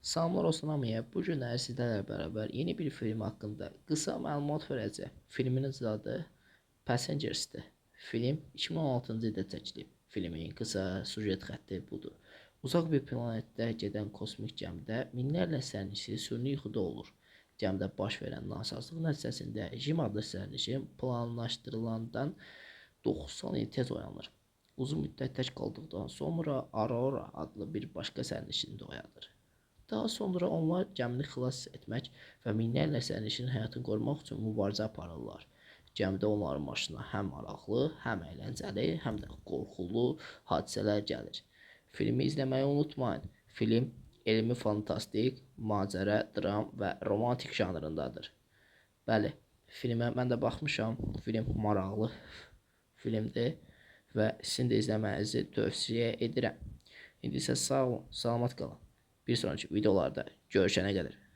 Salamlar olsun hamıya. Bu gün sizlərlə bərabər yeni bir film haqqında qısa məlumat verəcəm. Filmin adı Passengers'dir. Film 2016-cı ildə çəkilib. Filmin qısa süjet xətti budur. Uzaq bir planetdə gedən kosmik gəmidə minlərlə sərnişin süni yuxuda olur. Gəmidə baş verən nasazlıq nəticəsində Jim adlı sərnişin planlaşdırılandan 90 il tez oyanır. Uzun müddət tək qaldıqdan sonra Aurora adlı bir başqa sərnişin də oyanır. Daha sonra onlar gəmini xilas etmək və minlərlə sərnişinin həyatını qorumaq üçün mübarizə aparırlar. Gəmidə onların başına həm maraqlı, həm əyləncəli, həm də qorxulu hadisələr gəlir. Filmi izləməyi unutmayın. Film elmi fantastik, macəra, dram və romantik janrındadır. Bəli, filmə mən də baxmışam. Film maraqlı filmdir və sizin də izləməyinizi tövsiyə edirəm. İndi isə sağ olun, salamat qalın. Bir sonraki videolarda görüşene kadar.